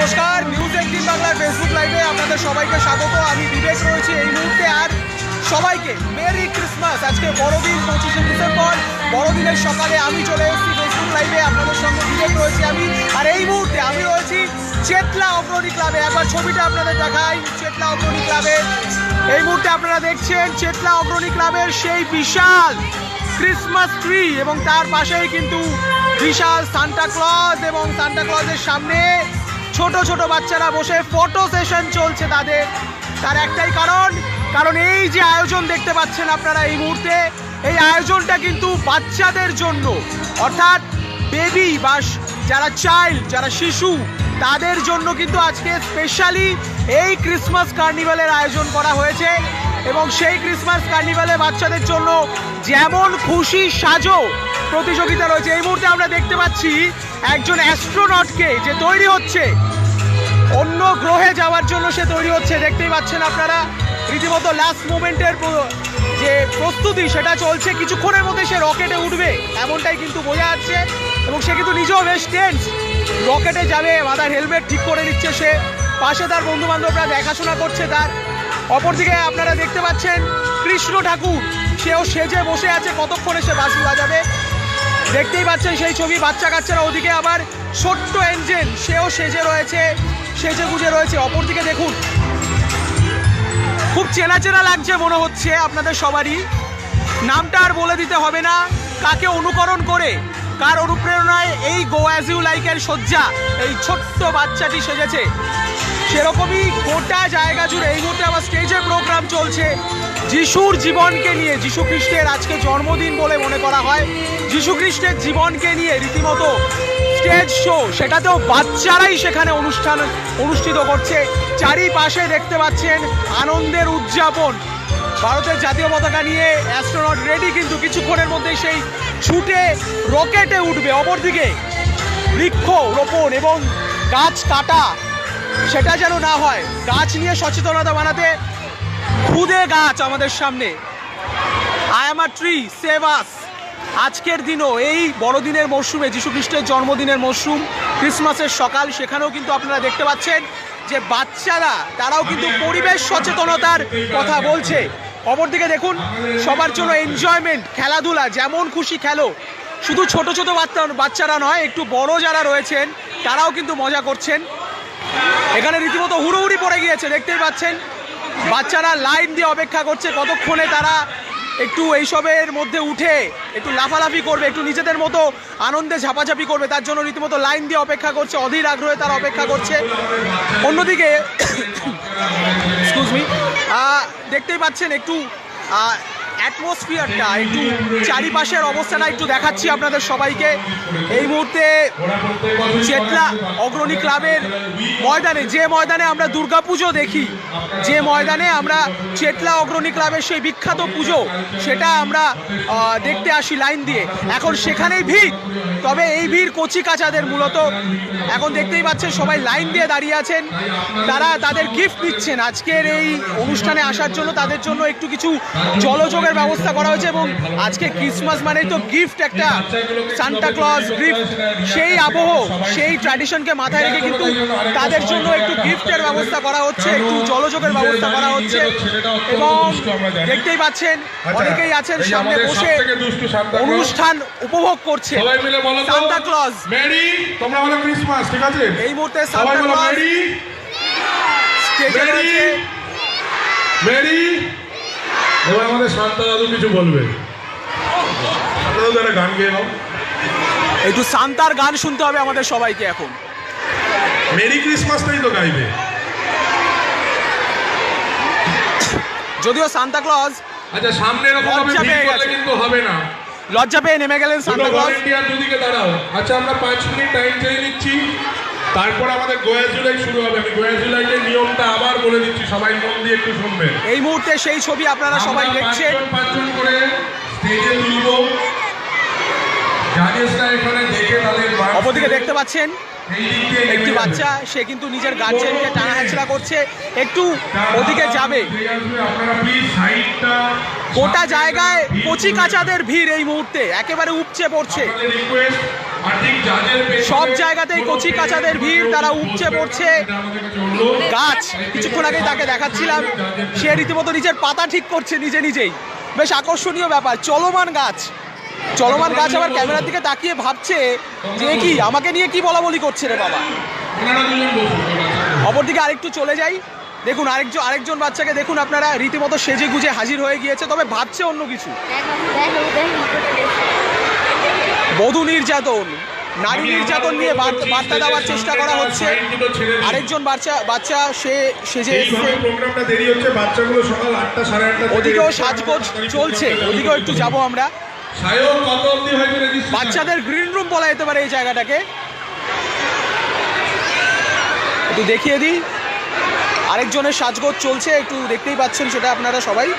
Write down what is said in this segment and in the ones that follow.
নমস্কার, নিউজ 18 বাংলার ফেসবুক লাইভে আপনাদের সবাইকে স্বাগত। আমি বিবেক রয়েছি এই মুহূর্তে। আর সবাইকে মেরি ক্রিসমাস। আজকে বড়দিন, 25শে ডিসেম্বর, বড়দিনের সকালে আমি চলে এসেছি ফেসবুক লাইভে। আপনাদের সঙ্গে বিবেক রয়েছি আমি। আর এই মুহূর্তে আমি রয়েছি চেতলা অগ্রণী ক্লাবে। একবার ছবিটা আপনাদের দেখাই। চেতলা অগ্রণী ক্লাবে এই মুহূর্তে আপনারা দেখছেন চেতলা অগ্রণী ক্লাবের সেই বিশাল ক্রিসমাস ট্রি, এবং তার পাশেই কিন্তু বিশাল সান্টা ক্লজ, এবং সান্টা ক্লজের সামনে ছোট ছোট বাচ্চারা বসে ফটো সেশন চলছে তাদের। তার একটাই কারণ এই যে আয়োজন দেখতে পাচ্ছেন আপনারা এই মুহূর্তে, এই আয়োজনটা কিন্তু বাচ্চাদের জন্য, অর্থাৎ বেবি বা যারা চাইল্ড, যারা শিশু, তাদের জন্য কিন্তু আজকে স্পেশালি এই ক্রিসমাস কার্নিভালের আয়োজন করা হয়েছে। এবং সেই ক্রিসমাস কার্নিভালে বাচ্চাদের জন্য যেমন খুশি সাজো প্রতিযোগিতা রয়েছে। এই মুহূর্তে আমরা দেখতে পাচ্ছি একজন অ্যাস্ট্রোনটকে যে তৈরি হচ্ছে, অন্য গ্রহে যাওয়ার জন্য সে তৈরি হচ্ছে। দেখতেই পাচ্ছেন আপনারা রীতিমতো লাস্ট মোমেন্টের যে প্রস্তুতি সেটা চলছে। কিছুক্ষণের মধ্যে সে রকেটে উঠবে এমনটাই কিন্তু বোঝা যাচ্ছে, এবং সে কিন্তু নিজেও বেশ টেন্স। রকেটে যাবে, মাথার হেলমেট ঠিক করে নিচ্ছে সে, পাশে তার বন্ধু বান্ধবরা দেখাশোনা করছে তার। অপরদিকে আপনারা দেখতে পাচ্ছেন কৃষ্ণ ঠাকুর, সেও সেজে বসে আছে, কতক্ষণে সে বাঁশি বাজাবে দেখতেই পাচ্ছেন সেই ছবি। বাচ্চা কাচ্চারা ওদিকে আবার ছোট্ট এঞ্জেল, সেও সেজে রয়েছে, সেজে গুজে রয়েছে। অপরদিকে দেখুন, খুব চেনা চেনা লাগছে মনে হচ্ছে আপনাদের সবারই। নামটা আর বলে দিতে হবে না, কাকে অনুকরণ করে, কার অনুপ্রেরণায় এই গো অ্যাজ ইউ লাইকের শয্যা এই ছোট্ট বাচ্চাটি সেজেছে, সেরকমই গোটা জায়গা জুড়ে এই মুহূর্তে আবার স্টেজে প্রোগ্রাম চলছে যিশুর জীবনকে নিয়ে। যিশু খ্রিস্টের আজকে জন্মদিন বলে মনে করা হয়। যিশু খ্রিস্টের জীবনকে নিয়ে রীতিমতো স্টেজ শো, সেটাতেও বাচ্চারাই সেখানে অনুষ্ঠিত করছে। চারিপাশে দেখতে পাচ্ছেন আনন্দের উদযাপন। ভারতের জাতীয় পতাকা নিয়ে অ্যাস্ট্রোনট রেডি, কিন্তু কিছুক্ষণের মধ্যেই সেই ছুটে রকেটে উঠবে। অপরদিকে বৃক্ষ রোপণ এবং গাছ কাটা সেটা যেন না হয়, গাছ নিয়ে সচেতনতা বানাতে খুদে গাছ আমাদের সামনে। I am a tree, save us. আজকের দিনও এই বড়দিনের মরশুমে, যীশু খ্রিস্টের জন্মদিনের মরশুম, ক্রিসমাসের সকাল, সেখানেও কিন্তু আপনারা দেখতে পাচ্ছেন যে বাচ্চারা তারাও কিন্তু পরিবেশ সচেতনতার কথা বলছে। অপরদিকে দেখুন, সবার জন্য এনজয়মেন্ট, খেলাধুলা, যেমন খুশি খেলো। শুধু ছোট ছোট বাচ্চারা নয়, একটু বড় যারা রয়েছেন তারাও কিন্তু মজা করছেন। এখানে রীতিমতো হুড়োহুড়ি পড়ে গিয়েছে, দেখতেই পাচ্ছেন। বাচ্চারা লাইন দিয়ে অপেক্ষা করছে কতক্ষণে তারা একটু এইসবের মধ্যে উঠে একটু লাফালাফি করবে, একটু নিজেদের মতো আনন্দে ঝাপাঝাপি করবে, তার জন্য রীতিমতো লাইন দিয়ে অপেক্ষা করছে, অধীর আগ্রহে তারা অপেক্ষা করছে। অন্যদিকে এক্সকিউজ মি, দেখতেই পাচ্ছেন একটু অ্যাটমসফিয়ারটা, একটু চারিপাশের অবস্থাটা একটু দেখাচ্ছি আপনাদের সবাইকে। এই মুহূর্তে চেতলা অগ্রণী ক্লাবের ময়দানে, যে ময়দানে আমরা দুর্গাপুজো দেখি, যে ময়দানে আমরা চেতলা অগ্রণী ক্লাবের সেই বিখ্যাত পুজো সেটা আমরা দেখতে আসি লাইন দিয়ে, এখন সেখানেই ভিড়। তবে এই ভিড় কচি কাচাদের মূলত। এখন দেখতেই পাচ্ছেন সবাই লাইন দিয়ে দাঁড়িয়ে আছেন, তারা তাদের গিফট নিচ্ছেন আজকের এই অনুষ্ঠানে আসার জন্য। তাদের জন্য একটু কিছু জলযোগের ব্যবস্থা করা হয়েছে, এবং আজকে ক্রিসমাস মানেই তো গিফট, একটা সান্টা ক্লজ গিফট, সেই আবহ, সেই ট্র্যাডিশনকে মাথায় রেখে কিন্তু তাদের জন্য একটু গিফটের ব্যবস্থা করা হচ্ছে, একটু জলযোগের ব্যবস্থা করা হচ্ছে। এবং দেখতেই পাচ্ছেন অনেকেই আছেন সামনে বসে অনুষ্ঠান উপভোগ করছে। সান্টা ক্লজ মেরি, তোমরা বলো ক্রিসমাস, ঠিক আছে? এই মুহূর্তে সান্টা ক্লজ স্টেজে রয়েছে। মেরি, এবার আমাদের শান্তা দাদু কিছু বলবে। শান্তা দাদু একটা গান গেয়ে নাও। একটু সান্তার গান শুনতে হবে আমাদের সবাইকে এখন। মেরি ক্রিসমাসটাই তো গাইবে। যদিও সান্তা ক্লজ আচ্ছা, সামনে এরকম ভাবে ভিড় করলে কিন্তু হবে না। লজ্জা পেয়ে নেমে গেলেন সান্তা ক্লজ। ভলান্টিয়ার দুদিকে দাঁড়াও। আচ্ছা, আমরা 5 মিনিট টাইম চেয়ে নিচ্ছি, তারপর আমাদের গোয়া জুলাই শুরু হবে। আমি গোয়া জুলাইয়ের নিয়মটা আবার বলে দিচ্ছি, সবাই মন দিয়ে একটু শুনবেন। এই মুহূর্তে সেই ছবি আপনারা সবাই দেখছেন। 5জন করে স্টেজে তুলব। জাজেসরা এখানে দেখে তাদের অপরদিকে দেখতে পাচ্ছেন একটি বাচ্চা, সে কিন্তু নিজের গার্জেনকে টানা হেঁচড়া করছে, একটু ওদিকে যাবে। গোটা জায়গায় কচি কাচাদের ভিড় এই মুহূর্তে একেবারে উপচে পড়ছে। আর ঠিক জাজের পেছনে সব জায়গাতেই কচি কাচাদের ভিড়, তারা উপচে পড়ছে। এটা আমাদের কাছে অনুরোধ। গাছ কিছুক্ষণ আগে তাকে দেখাচ্ছিলাম, সে রীতিমতো নিজের পাতা ঠিক করছে নিজে নিজেই। বেশ আকর্ষণীয় ব্যাপার, চলমান গাছ আবার ক্যামেরার দিকে তাকিয়ে ভাবছে যে কি আমাকে নিয়ে কি বলা বলি করছে রে বাবা। ওনারা দুজন বসুন। অপরদিকে আরেকটু চলে যাই, দেখুন আরেকজন বাচ্চাকে দেখুন আপনারা, রীতিমতো সেজে গুজে হাজির হয়ে গিয়েছে, তবে ভাবছে অন্য কিছু। বধূ নির্যাতন, নারী নির্যাতন নিয়ে বার্তা দেওয়ার চেষ্টা করা হচ্ছে। আরেকজন বাচ্চা সে সেজে এসছে, প্রোগ্রামটা দেরি হচ্ছে, বাচ্চাগুলো সকাল 8টা 8:30 ওদিকেও সাজগোজ চলছে, ওদিকেও একটু যাবো আমরা। সায়ক কত অবধি হয়েছে রেজিস্ট্রেশন? বাচ্চাদের গ্রিন রুম বলা যেতে পারে এই জায়গাটাকে। একটু দেখিয়ে দিই, আরেকজনের সাজগোজ চলছে, একটু দেখতেই পাচ্ছেন সেটা আপনারা সবাই।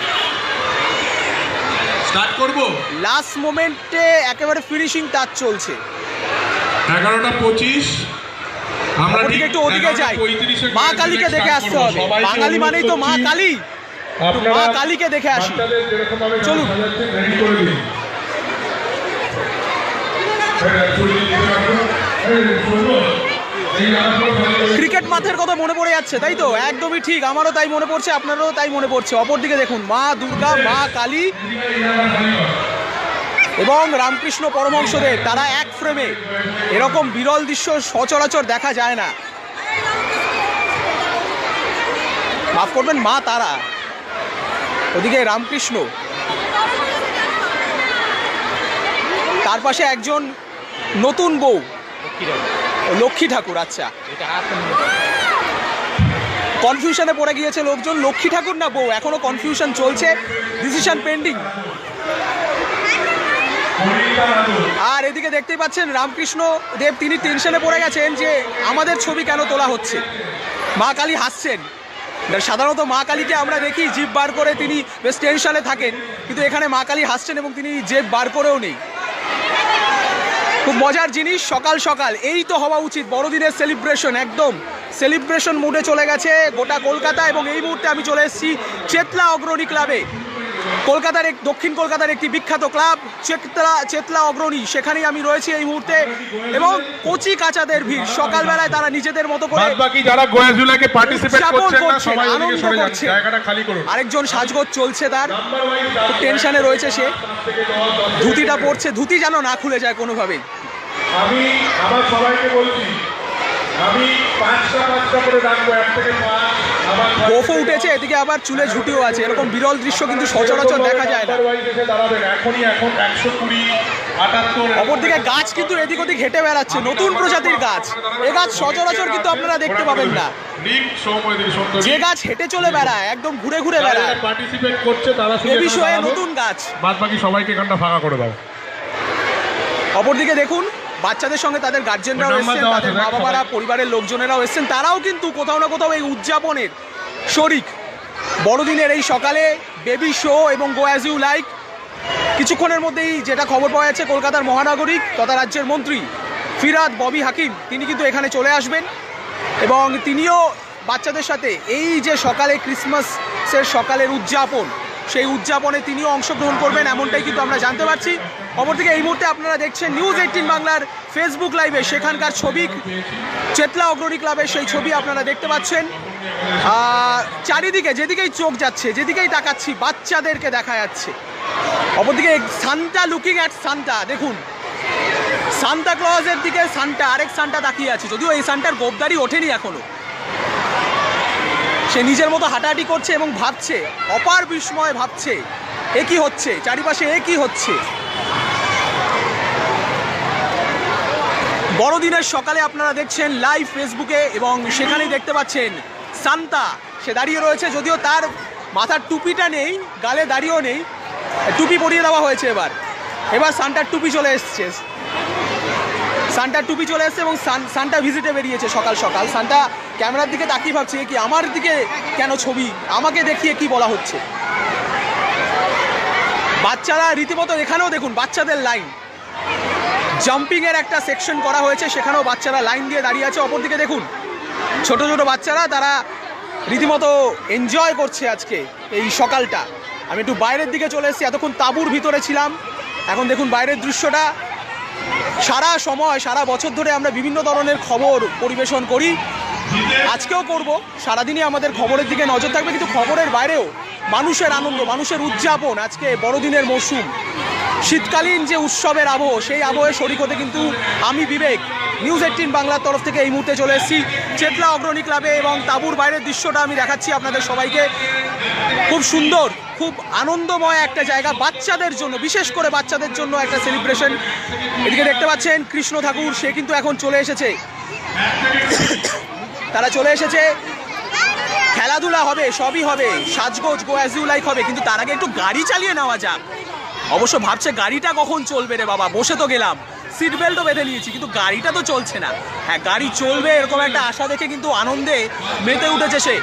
স্টার্ট করব। লাস্ট মোমেন্টে একেবারে ফিনিশিং টাচ চলছে। 11:25 আমরা ঠিক একটু ওদিকে যাই, 11:35 মা কালীকে দেখে আসতে হবে। বাঙালি মানেই তো মা কালী, মা কালীকে দেখে আসি। চলুন। রেডি করে দিন। ক্রিকেট মাঠের কথা মনে পড়ে যাচ্ছে, তাই তো? একদমই ঠিক, আমারও তাই মনে পড়ছে, আপনারও তাই মনে পড়ছে। অপরদিকে দেখুন মা দুর্গা, মা কালী এবং রামকৃষ্ণ পরমহংসদেব, তারা এক ফ্রেমে। এরকম বিরল দৃশ্য সচরাচর দেখা যায় না। মাফ করবেন, মা তারা, ওদিকে রামকৃষ্ণ, তার পাশে একজন নতুন বউ, লক্ষ্মী ঠাকুর। আচ্ছা, কনফিউশনে পড়ে গিয়েছে লোকজন, লক্ষ্মী ঠাকুর না বউ, এখনো কনফিউশন চলছে, ডিসিশন পেন্ডিং। আর এদিকে দেখতেই পাচ্ছেন রামকৃষ্ণ দেব, তিনি টেনশনে পড়ে গেছেন যে আমাদের ছবি কেন তোলা হচ্ছে। মা কালী হাসছেন। সাধারণত মা কালীকে আমরা দেখি জিভ বার করে তিনি বেশ টেনশনে থাকেন, কিন্তু এখানে মা কালী হাসছেন এবং তিনি জিভ বার করেও নেই। খুব মজার জিনিস, সকাল সকাল এই তো হওয়া উচিত, বড়দিনের সেলিব্রেশন, একদম সেলিব্রেশন মুডে চলে গেছে গোটা কলকাতা। এবং এই মুহূর্তে আমি চলে এসেছি চেতলা অগ্রণী ক্লাবে, কলকাতার দক্ষিণ কলকাতার একটি বিখ্যাত ক্লাব চেতলা অগ্রণী, সেখানেই আমি রয়েছি এই মুহূর্তে। এবং কচি কাচাদের ভিড়, সকালবেলায় তারা নিজেদের মতো করে বাকি যারা গোয়াজুলাকে পার্টিসিপেট করছেন না সবাই আনন্দ এদিকে সরে যান, করছে। জায়গাটা খালি করুন। আরেকজন সাজগোজ চলছে, তার খুব টেনশনে রয়েছে সে, ধুতিটা পরছে, ধুতি যেন না খুলে যায় কোনোভাবেই। আমি আমার সবাইকে বলছি, আমি 5টা করে রাখবো, 1 থেকে 5। গোফও উঠেছে, এদিকে আবার চুলে ঝুটিও আছে। এরকম বিরল দৃশ্য কিন্তু সচরাচর দেখা যায় না। এখন 120, 78। অপরদিকে গাছ কিন্তু এদিক ওদিক হেঁটে বেড়াচ্ছে, নতুন প্রজাতির গাছ। এ গাছ সচরাচর কিন্তু আপনারা দেখতে পাবেন না। যে গাছ হেঁটে চলে বেড়ায়, একদম ঘুরে ঘুরে বেড়ায়, পার্টিসিপেট করছে তারা এ বিষয়ে নতুন গাছ। বাকি সবাইকে এখানটা ফাঁকা করে দাও। অপরদিকে দেখুন বাচ্চাদের সঙ্গে তাদের গার্জেনরাও এসেছেন, তাদের মা বাবারা, পরিবারের লোকজনেরাও এসেছেন, তারাও কিন্তু কোথাও না কোথাও এই উদযাপনের শরিক। বড়দিনের এই সকালে বেবি শো এবং গো অ্যাজ ইউ লাইক। কিছুক্ষণের মধ্যেই যেটা খবর পাওয়া যাচ্ছে, কলকাতার মহানাগরিক তথা রাজ্যের মন্ত্রী ফিরহাদ ববি হাকিম, তিনি কিন্তু এখানে চলে আসবেন এবং তিনিও বাচ্চাদের সাথে এই যে সকালে ক্রিসমাসের সকালের উদযাপন, সেই উদযাপনে তিনিও অংশগ্রহণ করবেন, এমনটাই কিন্তু আমরা জানতে পারছি। অপরদিকে এই মুহূর্তে আপনারা দেখছেন নিউজ 18 বাংলার ফেসবুক লাইভে সেখানকার ছবি, চেতলা অগ্রণী ক্লাবের সেই ছবি আপনারা দেখতে পাচ্ছেন। চারিদিকে যেদিকেই চোখ যাচ্ছে, যেদিকেই তাকাচ্ছি, বাচ্চাদেরকে দেখা যাচ্ছে। অপরদিকে সান্টা লুকিং অ্যাট সান্টা, দেখুন সান্তা ক্লজের দিকে সান্টা, আরেক সান্টা তাকিয়ে আছে, যদিও এই সান্টার গোপদারি ওঠেনি এখনো। সে নিজের মতো হাঁটাহাঁটি করছে এবং ভাবছে, অপার বিস্ময় ভাবছে, এ কি হচ্ছে চারিপাশে, এ কি হচ্ছে। বড়দিনের সকালে আপনারা দেখছেন লাইভ ফেসবুকে এবং সেখানেই দেখতে পাচ্ছেন সান্তা, সে দাঁড়িয়ে রয়েছে, যদিও তার মাথার টুপিটা নেই, গালে দাঁড়িয়েও নেই, টুপি পরিয়ে দেওয়া হয়েছে। এবার সান্টার টুপি চলে এসছে, সান্টার টুপি চলে এসছে এবং সান্টা ভিজিটে বেরিয়েছে সকাল সকাল। সান্টা ক্যামেরার দিকে তাকিয়ে ভাবছে, কি আমার দিকে কেন ছবি, আমাকে দেখিয়ে কি বলা হচ্ছে। বাচ্চারা রীতিমতো, এখানেও দেখুন বাচ্চাদের লাইন, জাম্পিংয়ের একটা সেকশন করা হয়েছে, সেখানেও বাচ্চারা লাইন দিয়ে দাঁড়িয়ে আছে। অপরদিকে দেখুন ছোট ছোট বাচ্চারা, তারা রীতিমতো এনজয় করছে আজকে এই সকালটা। আমি একটু বাইরের দিকে চলে এসেছি, এতক্ষণ তাঁবুর ভিতরে ছিলাম, এখন দেখুন বাইরের দৃশ্যটা, সারা সময় সারা বছর ধরে আমরা বিভিন্ন ধরনের খবর পরিবেশন করি, আজকেও করব। সারাদিনই আমাদের খবরের দিকে নজর থাকবে, কিন্তু খবরের বাইরেও মানুষের আনন্দ, মানুষের উদযাপন। আজকে বড়দিনের মরশুম, শীতকালীন যে উৎসবের আবহ, সেই আবহে শরিক হতে কিন্তু আমি বিবেক নিউজ 18 বাংলার তরফ থেকে এই মুহূর্তে চলে এসেছি চেতলা অগ্রণী ক্লাবে, এবং তাঁবুর বাইরের দৃশ্যটা আমি দেখাচ্ছি আপনাদের সবাইকে। খুব সুন্দর, খুব আনন্দময় একটা জায়গা বাচ্চাদের জন্য, বিশেষ করে বাচ্চাদের জন্য একটা সেলিব্রেশন। এদিকে দেখতে পাচ্ছেন কৃষ্ণ ঠাকুর, সে কিন্তু এখন চলে এসেছে, তারা চলে এসেছে। খেলাধুলা হবে, সবই হবে, সাজগোজ গো অ্যাজ ইউ লাইক হবে, কিন্তু তার আগে একটু গাড়ি চালিয়ে নেওয়া যাক। অবশ্য ভাবছে গাড়িটা কখন চলবে রে বাবা, বসে তো গেলাম, সিট বেল্টও বেঁধে নিয়েছি, কিন্তু গাড়িটা তো চলছে না। হ্যাঁ, গাড়ি চলবে এরকম একটা আশা দেখে কিন্তু আনন্দে মেতে উঠেছে সে।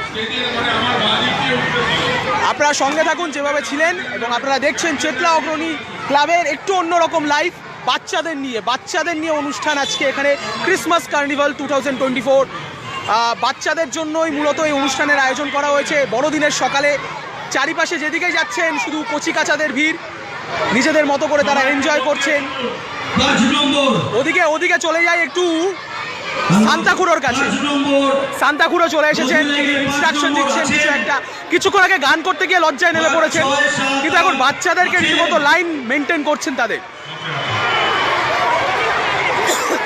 আপনারা সঙ্গে থাকুন যেভাবে ছিলেন, এবং আপনারা দেখছেন চেতলা অগ্রণী ক্লাবের একটু অন্যরকম লাইভ বাচ্চাদের নিয়ে অনুষ্ঠান আজকে এখানে ক্রিসমাস কার্নিভাল 2024। বাচ্চাদের জন্যই মূলত এই অনুষ্ঠানের আয়োজন করা হয়েছে। বড়দিনের সকালে চারিপাশে যেদিকে যাচ্ছেন শুধু কচিকাচাদের ভিড়, নিজেদের মতো করে তারা এনজয় করছেন। ওদিকে চলে যায় একটু সান্তাকুরোর কাছে, সান্তাকুরো চলে এসেছেন, ইনস্ট্রাকশন দিচ্ছেন কিছু একটা। কিছুক্ষণ আগে গান করতে গিয়ে লজ্জায় নেমে পড়েছেন, কিন্তু এখন বাচ্চাদেরকে রীতিমতো লাইন মেনটেন করছেন তাদের।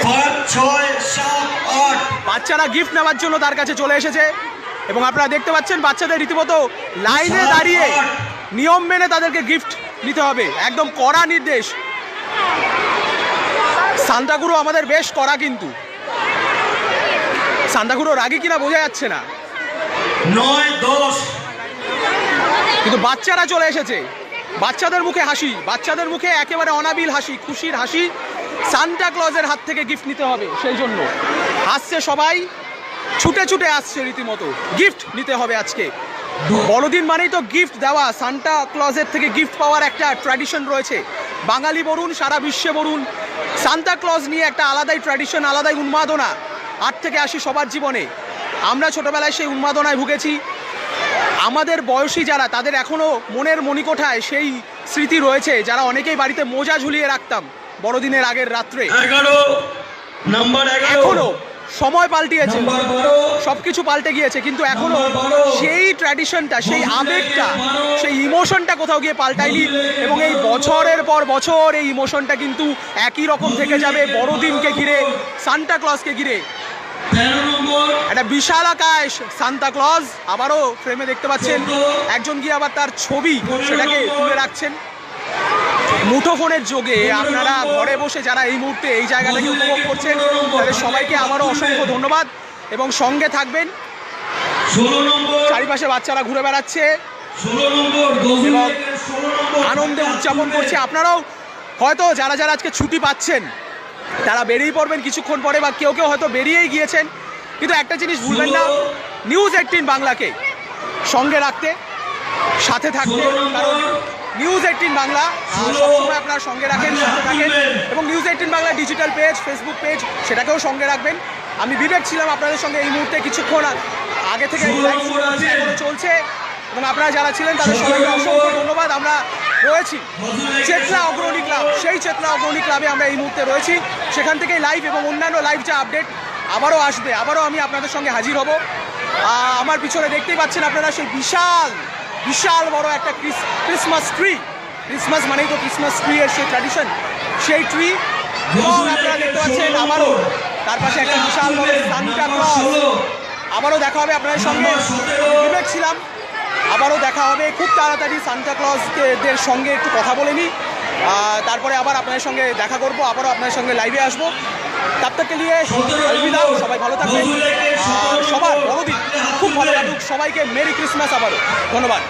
5, 6, 7, 8 বাচ্চারা গিফট নেওয়ার জন্য তার কাছে চলে এসেছে, এবং আপনারা দেখতে পাচ্ছেন বাচ্চাদের রীতিমতো লাইনে দাঁড়িয়ে নিয়ম মেনে তাদেরকে গিফট নিতে হবে, একদম কড়া নির্দেশ। সান্তাকুরো আমাদের বেশ কড়া, কিন্তু সান্তাকুরো রাগী কিনা বোঝা যাচ্ছে না। 9, 10 কিন্তু বাচ্চারা চলে এসেছে, বাচ্চাদের মুখে হাসি, বাচ্চাদের মুখে একেবারে অনাবিল হাসি, খুশির হাসি। সান্টা ক্লজের হাত থেকে গিফট নিতে হবে, সেই জন্য আসছে সবাই, ছুটে ছুটে আসছে রীতিমতো গিফট নিতে হবে আজকে। বড়দিন মানেই তো গিফট দেওয়া, সান্টা ক্লজের থেকে গিফট পাওয়ার একটা ট্র্যাডিশন রয়েছে। বাঙালি বলুন, সারা বিশ্বে বলুন, সান্তা ক্লজ নিয়ে একটা আলাদাই ট্র্যাডিশন, আলাদাই উন্মাদনা 8 থেকে 80 সবার জীবনে। আমরা ছোটবেলায় সেই উন্মাদনায় ভুগেছি। আমাদের বয়সী যারা, তাদের এখনও মনের মণিকোঠায় সেই স্মৃতি রয়েছে, যারা অনেকেই বাড়িতে মোজা ঝুলিয়ে রাখতাম বড়দিনের আগের রাত্রে। 11 নাম্বার 11 এখনো সময় পাল্টিয়েছে, সবকিছু পাল্টে গিয়েছে, কিন্তু এখনো সেই ট্র্যাডিশনটা, সেই আবেগটা, সেই ইমোশনটা কোথাও গিয়ে পাল্টায়নি। এবং এই বছরের পর বছর এই ইমোশনটা কিন্তু একই রকম থেকে যাবে বড়দিনকে ঘিরে, সান্টা ক্লজকে ঘিরে। 13 নম্বর একটা বিশাল আকাশ সান্তা ক্লজ, আবারও ফ্রেমে দেখতে পাচ্ছেন একজন গিয়ে আবার তার ছবি সেটাকে তুলে রাখছেন মুঠোফোনের যোগে। আপনারা ঘরে বসে যারা এই মুহূর্তে এই জায়গাটাকে উপভোগ করছেন, তাদের সবাইকে আমারও অসংখ্য ধন্যবাদ, এবং সঙ্গে থাকবেন। 16 নম্বর চারিপাশে বাচ্চারা ঘুরে বেড়াচ্ছে 16 নম্বর এবং আনন্দে উদযাপন করছে। আপনারাও হয়তো যারা যারা আজকে ছুটি পাচ্ছেন তারা বেরিয়ে পড়বেন কিছুক্ষণ পরে, বা কেউ কেউ হয়তো বেরিয়েই গিয়েছেন, কিন্তু একটা জিনিস ভুলবেন না, নিউজ 18 বাংলাকে সঙ্গে রাখতে, সাথে থাকতে, কারণ নিউজ 18 বাংলা সবসময় আপনার সঙ্গে রাখেন, সাথে থাকেন। এবং news 18 Bangla digital page, Facebook page, সেটাকেও সঙ্গে রাখবেন। আমি বিবেক ছিলাম আপনাদের সঙ্গে এই মুহূর্তে, কিছুক্ষণ আগে থেকে এই লাইভ এখনো চলছে, এবং আপনারা যারা ছিলেন তাদের সবাইকে অসংখ্য ধন্যবাদ। আমরা রয়েছি চেতলা অগ্রণী ক্লাব, সেই চেতলা অগ্রণী ক্লাবে আমরা এই মুহূর্তে রয়েছি, সেখান থেকেই লাইভ এবং অন্যান্য লাইভ যা আপডেট আবারও আসবে, আবারও আমি আপনাদের সঙ্গে হাজির হব। আমার পিছনে দেখতেই পাচ্ছেন আপনারা সেই বিশাল বিশাল বড় একটা ক্রিসমাস ট্রি, ক্রিসমাস মানেই তো ক্রিসমাস ট্রি এর সেই ট্র্যাডিশন, সেই ট্রি। এবং আপনারা দেখতে পাচ্ছেন আবারও তার পাশে একটা বিশাল বড় সান্টা ক্লজ। আবারও দেখা হবে আপনাদের সঙ্গে, বিবেক ছিলাম, আবারও দেখা হবে খুব তাড়াতাড়ি। সান্টা ক্লজদের সঙ্গে একটু কথা বলে নিই, তারপরে আবার আপনাদের সঙ্গে দেখা করব, আবারও আপনাদের সঙ্গে লাইভে আসবো। তার থেকে নিয়ে অলবিদা, সবাই ভালো থাকবেন, সবার বড়দিন খুব ভালো কাটুক, সবাইকে মেরি ক্রিসমাস আবারও ধন্যবাদ।